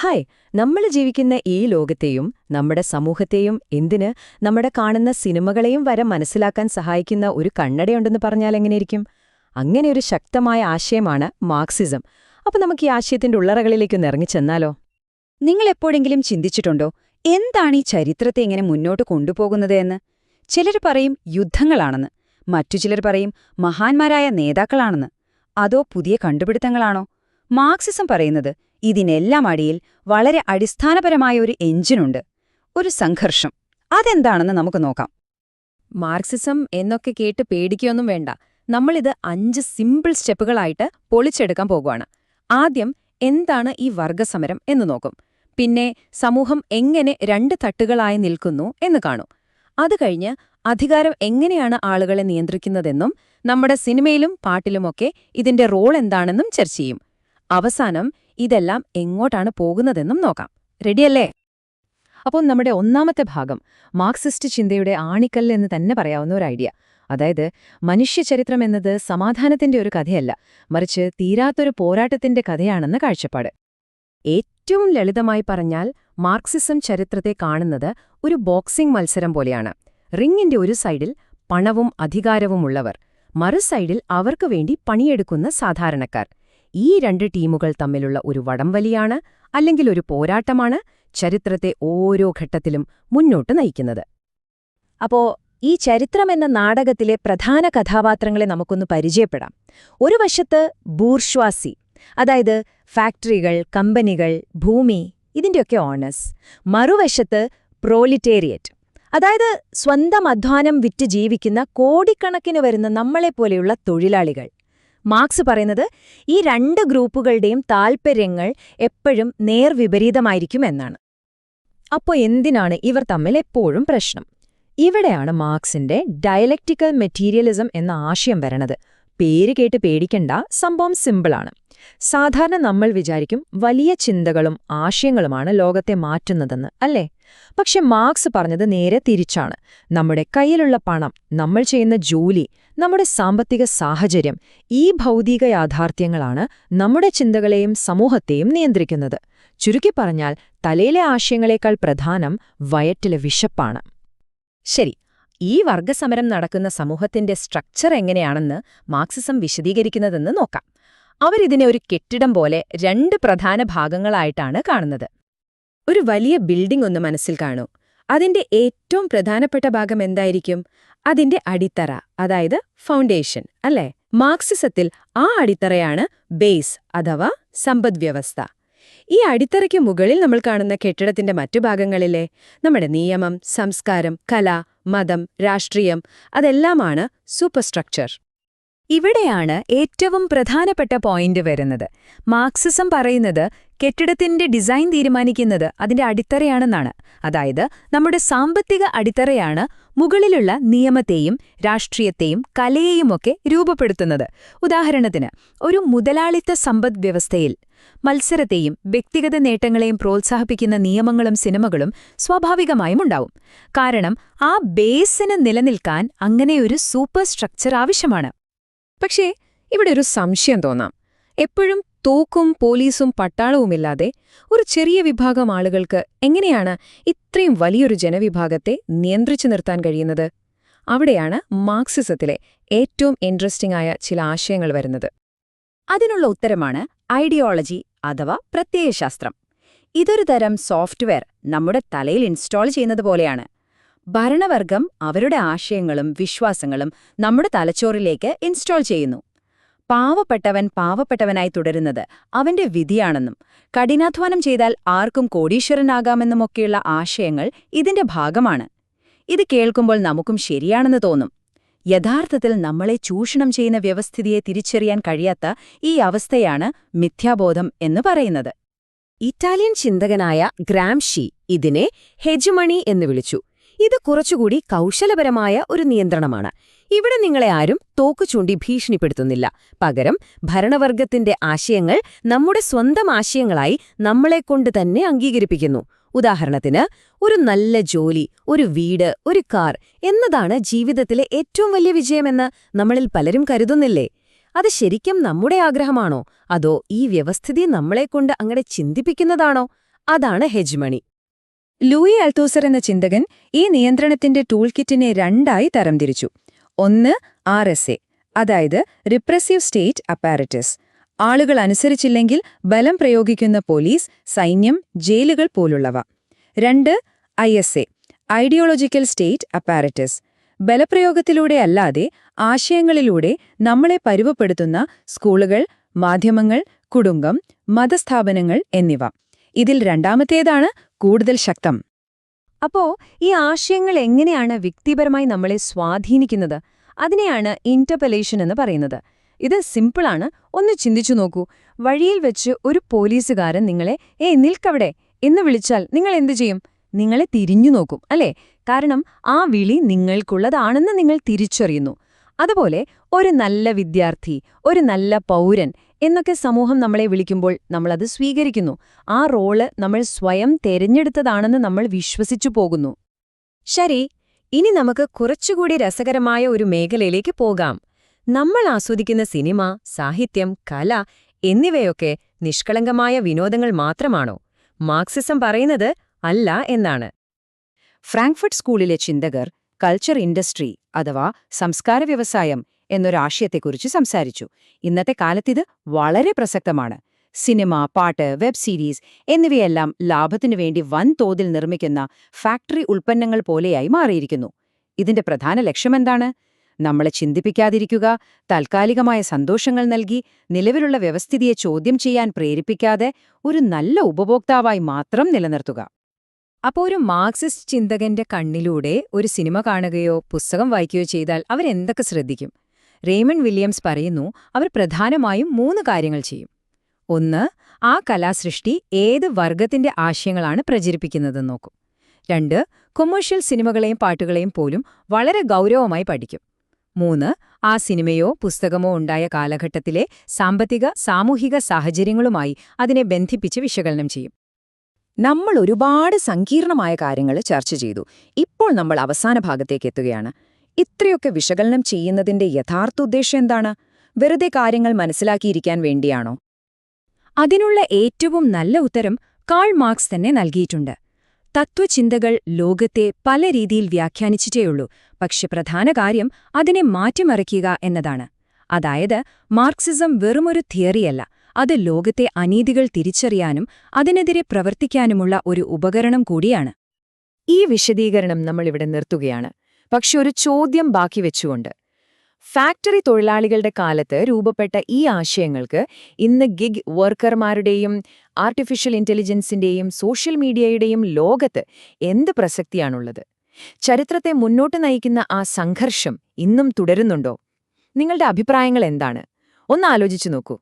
Hi, നമ്മൾ ജീവിക്കുന്ന ഈ ലോകത്തെയും നമ്മുടെ സമൂഹത്തെയും എന്തിന് നമ്മുടെ കാണുന്ന സിനിമകളെയും വരെ മനസ്സിലാക്കാൻ സഹായിക്കുന്ന ഒരു കണ്ണടയുണ്ടെന്ന് പറഞ്ഞാൽ എങ്ങനെയിരിക്കും? അങ്ങനെ ഒരു ശക്തമായ ആശയമാണ് മാർക്സിസം. അപ്പോൾ നമുക്ക് ഈ ആശയത്തിന്റെ ഉള്ളറകളിലേക്കൊന്ന് ഇറങ്ങിച്ചെന്നാലോ? നിങ്ങൾ എപ്പോഴെങ്കിലും ചിന്തിച്ചിട്ടുണ്ടോ എന്താണ് ഈ ചരിത്രത്തെ ഇങ്ങനെ മുന്നോട്ട് കൊണ്ടുപോകുന്നത് എന്ന്? ചിലർ പറയും യുദ്ധങ്ങളാണെന്ന്, മറ്റു ചിലർ പറയും മഹാന്മാരായ നേതാക്കളാണെന്ന്. അതോ പുതിയ കണ്ടുപിടുത്തങ്ങളാണോ? മാർക്സിസം പറയുന്നത് ഇതിനെല്ലാം അടിയിൽ വളരെ അടിസ്ഥാനപരമായ ഒരു എഞ്ചിനുണ്ട്, ഒരു സംഘർഷം. അതെന്താണെന്ന് നമുക്ക് നോക്കാം. മാർക്സിസം എന്നൊക്കെ കേട്ട് പേടിക്കൊന്നും വേണ്ട. നമ്മളിത് 5 സിമ്പിൾ സ്റ്റെപ്പുകളായിട്ട് പൊളിച്ചെടുക്കാൻ പോകുവാണ്. ആദ്യം എന്താണ് ഈ വർഗസമരം എന്ന് നോക്കും. പിന്നെ സമൂഹം എങ്ങനെ 2 തട്ടുകളായി നിൽക്കുന്നു എന്ന് കാണും. അത് കഴിഞ്ഞ് അധികാരം എങ്ങനെയാണ് ആളുകളെ നിയന്ത്രിക്കുന്നതെന്നും നമ്മുടെ സിനിമയിലും പാട്ടിലുമൊക്കെ ഇതിന്റെ റോൾ എന്താണെന്നും ചർച്ച ചെയ്യും. അവസാനം ഇതെല്ലാം എങ്ങോട്ടാണ് പോകുന്നതെന്നും നോക്കാം. റെഡിയല്ലേ? അപ്പോൾ നമ്മുടെ ഒന്നാമത്തെ ഭാഗം മാർക്സിസ്റ്റ് ചിന്തയുടെ ആണിക്കല്ല് എന്ന് തന്നെ പറയാവുന്ന ഒരു ഐഡിയ. അതായത് മനുഷ്യചരിത്രം എന്നത് സമാധാനത്തിന്റെ ഒരു കഥയല്ല, മറിച്ച് തീരാത്തൊരു പോരാട്ടത്തിന്റെ കഥയാണെന്ന കാഴ്ചപ്പാട്. ഏറ്റവും ലളിതമായി പറഞ്ഞാൽ മാർക്സിസം ചരിത്രത്തെ കാണുന്നത് ഒരു ബോക്സിംഗ് മത്സരം പോലെയാണ്. റിങ്ങിന്റെ ഒരു സൈഡിൽ പണവും അധികാരവുമുള്ളവർ, മറു സൈഡിൽ അവർക്ക് വേണ്ടി പണിയെടുക്കുന്ന സാധാരണക്കാർ. ഈ 2 ടീമുകൾ തമ്മിലുള്ള ഒരു വടംവലിയാണ്, അല്ലെങ്കിൽ ഒരു പോരാട്ടമാണ് ചരിത്രത്തെ ഓരോ ഘട്ടത്തിലും മുന്നോട്ട് നയിക്കുന്നത്. അപ്പോ ഈ ചരിത്രമെന്ന നാടകത്തിലെ പ്രധാന കഥാപാത്രങ്ങളെ നമുക്കൊന്ന് പരിചയപ്പെടാം. ഒരു വശത്ത് ബൂർഷ്വാസി, അതായത് ഫാക്ടറികൾ, കമ്പനികൾ, ഭൂമി, ഇതിന്റെയൊക്കെ ഓണേഴ്സ്. മറുവശത്ത് പ്രോലിറ്റേറിയറ്റ്, അതായത് സ്വന്തം അധ്വാനം വിറ്റ് ജീവിക്കുന്ന കോടിക്കണക്കിന് വരുന്ന നമ്മളെപ്പോലെയുള്ള തൊഴിലാളികൾ. മാർക്സ് പറയുന്നത് ഈ 2 ഗ്രൂപ്പുകളുടെയും താൽപ്പര്യങ്ങൾ എപ്പോഴും നേർവിപരീതമായിരിക്കും എന്നാണ്. അപ്പോൾ എന്തിനാണ് ഇവർ തമ്മിൽ എപ്പോഴും പ്രശ്നം? ഇവിടെയാണ് മാർക്സിന്റെ ഡയലക്റ്റിക്കൽ മെറ്റീരിയലിസം എന്ന ആശയം വരണത്. പേര് കേട്ട് പേടിക്കണ്ട, സംഭവം സിമ്പിളാണ്. സാധാരണ നമ്മൾ വിചാരിക്കും വലിയ ചിന്തകളും ആശയങ്ങളുമാണ് ലോകത്തെ മാറ്റുന്നതെന്ന്, അല്ലേ? പക്ഷെ മാർക്സ് പറഞ്ഞത് നേരെ തിരിച്ചാണ്. നമ്മുടെ കയ്യിലുള്ള പണം, നമ്മൾ ചെയ്യുന്ന ജോലി, നമ്മുടെ സാമ്പത്തിക സാഹചര്യം, ഈ ഭൗതിക യാഥാർത്ഥ്യങ്ങളാണ് നമ്മുടെ ചിന്തകളെയും സമൂഹത്തെയും നിയന്ത്രിക്കുന്നത്. ചുരുക്കി പറഞ്ഞാൽ തലയിലെ ആശയങ്ങളെക്കാൾ പ്രധാനം വയറ്റിലെ വിശപ്പാണ്. ശരി, ഈ വർഗസമരം നടക്കുന്ന സമൂഹത്തിന്റെ സ്ട്രക്ചർ എങ്ങനെയാണെന്ന് മാർക്സിസം വിശദീകരിക്കുന്നതെന്ന് നോക്കാം. അവരിതിനെ ഒരു കെട്ടിടം പോലെ 2 പ്രധാന ഭാഗങ്ങളായിട്ടാണ് കാണുന്നത്. ഒരു വലിയ ബിൽഡിംഗ് ഒന്ന് മനസ്സിൽ കാണൂ. അതിന്റെ ഏറ്റവും പ്രധാനപ്പെട്ട ഭാഗം എന്തായിരിക്കും? അതിന്റെ അടിത്തറ, അതായത് ഫൗണ്ടേഷൻ, അല്ലേ? മാർക്സിസത്തിൽ ആ അടിത്തറയാണ് ബേസ് അഥവാ സമ്പദ്വ്യവസ്ഥ. ഈ അടിത്തറയ്ക്ക് മുകളിൽ നമ്മൾ കാണുന്ന കെട്ടിടത്തിന്റെ മറ്റു ഭാഗങ്ങളിലെ നമ്മുടെ നിയമം, സംസ്കാരം, കല, മതം, രാഷ്ട്രീയം, അതെല്ലാമാണ് സൂപ്പർസ്ട്രക്ചർ. ഇവിടെയാണ് ഏറ്റവും പ്രധാനപ്പെട്ട പോയിന്റ് വരുന്നത്. മാർക്സിസം പറയുന്നത് കെട്ടിടത്തിന്റെ ഡിസൈൻ തീരുമാനിക്കുന്നത് അതിന്റെ അടിത്തറയാണെന്നാണ്. അതായത് നമ്മുടെ സാമ്പത്തിക അടിത്തറയാണ് മുകളിലുള്ള നിയമത്തെയും രാഷ്ട്രീയത്തെയും കലയെയുമൊക്കെ രൂപപ്പെടുത്തുന്നത്. ഉദാഹരണത്തിന്, ഒരു മുതലാളിത്ത സമ്പദ്വ്യവസ്ഥയിൽ മത്സരത്തെയും വ്യക്തിഗത നേട്ടങ്ങളെയും പ്രോത്സാഹിപ്പിക്കുന്ന നിയമങ്ങളും സിനിമകളും സ്വാഭാവികമായും ഉണ്ടാവും. കാരണം ആ ബേസിന് നിലനിൽക്കാൻ അങ്ങനെയൊരു സൂപ്പർ സ്ട്രക്ചർ ആവശ്യമാണ്. പക്ഷേ ഇവിടെ ഒരു സംശയം തോന്നാം. എപ്പോഴും തോക്കും പോലീസും പട്ടാളവുമില്ലാതെ ഒരു ചെറിയ വിഭാഗം ആളുകൾക്ക് എങ്ങനെയാണ് ഇത്രയും വലിയൊരു ജനവിഭാഗത്തെ നിയന്ത്രിച്ചു നിർത്താൻ കഴിയുന്നത്? അവിടെയാണ് മാർക്സിസത്തിലെ ഏറ്റവും ഇൻട്രസ്റ്റിംഗ് ആയ ചില ആശയങ്ങൾ വരുന്നത്. അതിനുള്ള ഉത്തരമാണ് ഐഡിയോളജി അഥവാ പ്രത്യയശാസ്ത്രം. ഇതൊരു തരം സോഫ്റ്റ്വെയർ നമ്മുടെ തലയിൽ ഇൻസ്റ്റാൾ ചെയ്യുന്നത് പോലെയാണ്. ഭരണവർഗം അവരുടെ ആശയങ്ങളും വിശ്വാസങ്ങളും നമ്മുടെ തലച്ചോറിലേക്ക് ഇൻസ്റ്റാൾ ചെയ്യുന്നു. പാവപ്പെട്ടവൻ പാവപ്പെട്ടവനായി തുടരുന്നത് അവന്റെ വിധിയാണെന്നും കഠിനാധ്വാനം ചെയ്താൽ ആർക്കും കോടീശ്വരനാകാമെന്നുമൊക്കെയുള്ള ആശയങ്ങൾ ഇതിന്റെ ഭാഗമാണ്. ഇത് കേൾക്കുമ്പോൾ നമുക്കും ശരിയാണെന്ന് തോന്നും. യഥാർത്ഥത്തിൽ നമ്മളെ ചൂഷണം ചെയ്യുന്ന വ്യവസ്ഥിതിയെ തിരിച്ചറിയാൻ കഴിയാത്ത ഈ അവസ്ഥയാണ് മിഥ്യാബോധം എന്ന് പറയുന്നത്. ഇറ്റാലിയൻ ചിന്തകനായ ഗ്രാംഷി ഇതിനെ ഹെജുമണി എന്ന് വിളിച്ചു. ഇത് കുറച്ചുകൂടി കൗശലപരമായ ഒരു നിയന്ത്രണമാണ്. ഇവിടെ നിങ്ങളെ ആരും തോക്കു ചൂണ്ടി ഭീഷണിപ്പെടുത്തുന്നില്ല. പകരം ഭരണവർഗത്തിന്റെ ആശയങ്ങൾ നമ്മുടെ സ്വന്തം ആശയങ്ങളായി നമ്മളെക്കൊണ്ട് തന്നെ അംഗീകരിപ്പിക്കുന്നു. ഉദാഹരണത്തിന്, ഒരു നല്ല ജോലി, ഒരു വീട്, ഒരു കാർ എന്നതാണ് ജീവിതത്തിലെ ഏറ്റവും വലിയ വിജയമെന്ന് നമ്മളിൽ പലരും കരുതുന്നില്ലേ? അത് ശരിക്കും നമ്മുടെ ആഗ്രഹമാണോ, അതോ ഈ വ്യവസ്ഥിതി നമ്മളെക്കൊണ്ട് അങ്ങനെ ചിന്തിപ്പിക്കുന്നതാണോ? അതാണ് ഹെജ്മണി. ലൂയി അൽത്തൂസർ എന്ന ചിന്തകൻ ഈ നിയന്ത്രണത്തിന്റെ ടൂൾ കിറ്റിനെ രണ്ടായി തരംതിരിച്ചു. ഒന്ന് RSA, അതായത് റിപ്രസീവ് സ്റ്റേറ്റ് അപ്പാരറ്റസ്, ആളുകൾ അനുസരിച്ചില്ലെങ്കിൽ ബലം പ്രയോഗിക്കുന്ന പോലീസ്, സൈന്യം, ജയിലുകൾ പോലുള്ളവ. 2 ISA, ഐഡിയോളജിക്കൽ സ്റ്റേറ്റ് അപ്പാരറ്റസ്, ബലപ്രയോഗത്തിലൂടെ അല്ലാതെ ആശയങ്ങളിലൂടെ നമ്മളെ പരുവപ്പെടുത്തുന്ന സ്കൂളുകൾ, മാധ്യമങ്ങൾ, കുടുംബം, മതസ്ഥാപനങ്ങൾ എന്നിവ. ഇതിൽ രണ്ടാമത്തേതാണ് കൂടുതൽ ശക്തം. അപ്പോ ഈ ആശയങ്ങൾ എങ്ങനെയാണ് വ്യക്തിപരമായി നമ്മളെ സ്വാധീനിക്കുന്നത്? അതിനെയാണ് ഇന്റർപെലേഷൻ എന്ന് പറയുന്നത്. ഇത് സിമ്പിളാണ്, ഒന്ന് ചിന്തിച്ചു നോക്കൂ. വഴിയിൽ വെച്ച് ഒരു പോലീസുകാരൻ നിങ്ങളെ നിൽക്കവിടെ എന്ന് വിളിച്ചാൽ നിങ്ങൾ എന്തു ചെയ്യും? നിങ്ങളെ തിരിഞ്ഞു നോക്കും, അല്ലേ? കാരണം ആ വിളി നിങ്ങൾക്കുള്ളതാണെന്ന് നിങ്ങൾ തിരിച്ചറിയുന്നു. അതുപോലെ ഒരു നല്ല വിദ്യാർത്ഥി, ഒരു നല്ല പൗരൻ എന്നൊക്കെ സമൂഹം നമ്മളെ വിളിക്കുമ്പോൾ നമ്മളത് സ്വീകരിക്കുന്നു. ആ റോള് നമ്മൾ സ്വയം തെരഞ്ഞെടുത്തതാണെന്ന് നമ്മൾ വിശ്വസിച്ചു പോകുന്നു. ശരി, ഇനി നമുക്ക് കുറച്ചുകൂടി രസകരമായ ഒരു മേഖലയിലേക്ക് പോകാം. നമ്മൾ ആസ്വദിക്കുന്ന സിനിമ, സാഹിത്യം, കല എന്നിവയൊക്കെ നിഷ്കളങ്കമായ വിനോദങ്ങൾ മാത്രമാണോ? മാർക്സിസം പറയുന്നത് അല്ല എന്നാണ്. ഫ്രാങ്ക്ഫർട്ട് സ്കൂളിലെ ചിന്തകർ കൾച്ചർ ഇൻഡസ്ട്രി അഥവാ സംസ്കാര വ്യവസായം എന്നൊരാശയത്തെക്കുറിച്ച് സംസാരിച്ചു. ഇന്നത്തെ കാലത്തിത് വളരെ പ്രസക്തമാണ്. സിനിമ, പാട്ട്, വെബ് സീരീസ് എന്നിവയെല്ലാം ലാഭത്തിനു വേണ്ടി വൻതോതിൽ നിർമ്മിക്കുന്ന ഫാക്ടറി ഉൽപ്പന്നങ്ങൾ പോലെയായി മാറിയിരിക്കുന്നു. ഇതിന്റെ പ്രധാന ലക്ഷ്യമെന്താണ്? നമ്മളെ ചിന്തിപ്പിക്കാതിരിക്കുക, താൽക്കാലികമായ സന്തോഷങ്ങൾ നൽകി നിലവിലുള്ള വ്യവസ്ഥിതിയെ ചോദ്യം ചെയ്യാൻ പ്രേരിപ്പിക്കാതെ ഒരു നല്ല ഉപഭോക്താവായി മാത്രം നിലനിർത്തുക. അപ്പോൾ ഒരു മാർക്സിസ്റ്റ് ചിന്തകന്റെ കണ്ണിലൂടെ ഒരു സിനിമ കാണുകയോ പുസ്തകം വായിക്കുകയോ ചെയ്താൽ അവരെന്തൊക്കെ ശ്രദ്ധിക്കും? റേമണ്ട് വില്യംസ് പറയുന്നു, അവർ പ്രധാനമായും 3 കാര്യങ്ങൾ ചെയ്യും. 1. ആ കലാസൃഷ്ടി ഏത് വർഗത്തിന്റെ ആശയങ്ങളാണ് പ്രചരിപ്പിക്കുന്നതെന്ന് നോക്കും. 2. കൊമേഴ്ഷ്യൽ സിനിമകളെയും പാട്ടുകളെയും പോലും വളരെ ഗൗരവമായി പഠിക്കും. 3. ആ സിനിമയോ പുസ്തകമോ ഉണ്ടായ കാലഘട്ടത്തിലെ സാമ്പത്തിക, സാമൂഹിക സാഹചര്യങ്ങളുമായി അതിനെ ബന്ധിപ്പിച്ച് വിശകലനം ചെയ്യും. നമ്മൾ ഒരുപാട് സങ്കീർണമായ കാര്യങ്ങൾ ചർച്ച ചെയ്തു. ഇപ്പോൾ നമ്മൾ അവസാന ഭാഗത്തേക്ക് എത്തുകയാണ്. ഇത്രയൊക്കെ വിശകലനം ചെയ്യുന്നതിന്റെ യഥാർത്ഥ ഉദ്ദേശം എന്താണ്? വെറുതെ കാര്യങ്ങൾ മനസ്സിലാക്കിയിരിക്കാൻ വേണ്ടിയാണോ? അതിനുള്ള ഏറ്റവും നല്ല ഉത്തരം കാൾ മാർക്സ് തന്നെ നൽകിയിട്ടുണ്ട്. തത്വചിന്തകൾ ലോകത്തെ പല രീതിയിൽ വ്യാഖ്യാനിച്ചിട്ടേയുള്ളൂ, പക്ഷെ പ്രധാന കാര്യം അതിനെ മാറ്റിമറിക്കുക എന്നതാണ്. അതായത് മാർക്സിസം വെറുമൊരു തിയറിയല്ല, അത് ലോകത്തെ അനീതികൾ തിരിച്ചറിയാനും അതിനെതിരെ പ്രവർത്തിക്കാനുമുള്ള ഒരു ഉപകരണം കൂടിയാണ്. ഈ വിശദീകരണം നമ്മളിവിടെ നിർത്തുകയാണ്. പക്ഷെ ഒരു ചോദ്യം ബാക്കി വെച്ചുകൊണ്ട്, ഫാക്ടറി തൊഴിലാളികളുടെ കാലത്ത് രൂപപ്പെട്ട ഈ ആശയങ്ങൾക്ക് ഇന്ന് ഗിഗ് വർക്കർമാരുടെയും ആർട്ടിഫിഷ്യൽ ഇന്റലിജൻസിന്റെയും സോഷ്യൽ മീഡിയയുടെയും ലോകത്ത് എന്ത് പ്രസക്തിയാണുള്ളത്? ചരിത്രത്തെ മുന്നോട്ട് നയിക്കുന്ന ആ സംഘർഷം ഇന്നും തുടരുന്നുണ്ടോ? നിങ്ങളുടെ അഭിപ്രായങ്ങൾ എന്താണ്? ഒന്ന് ആലോചിച്ചു നോക്കൂ.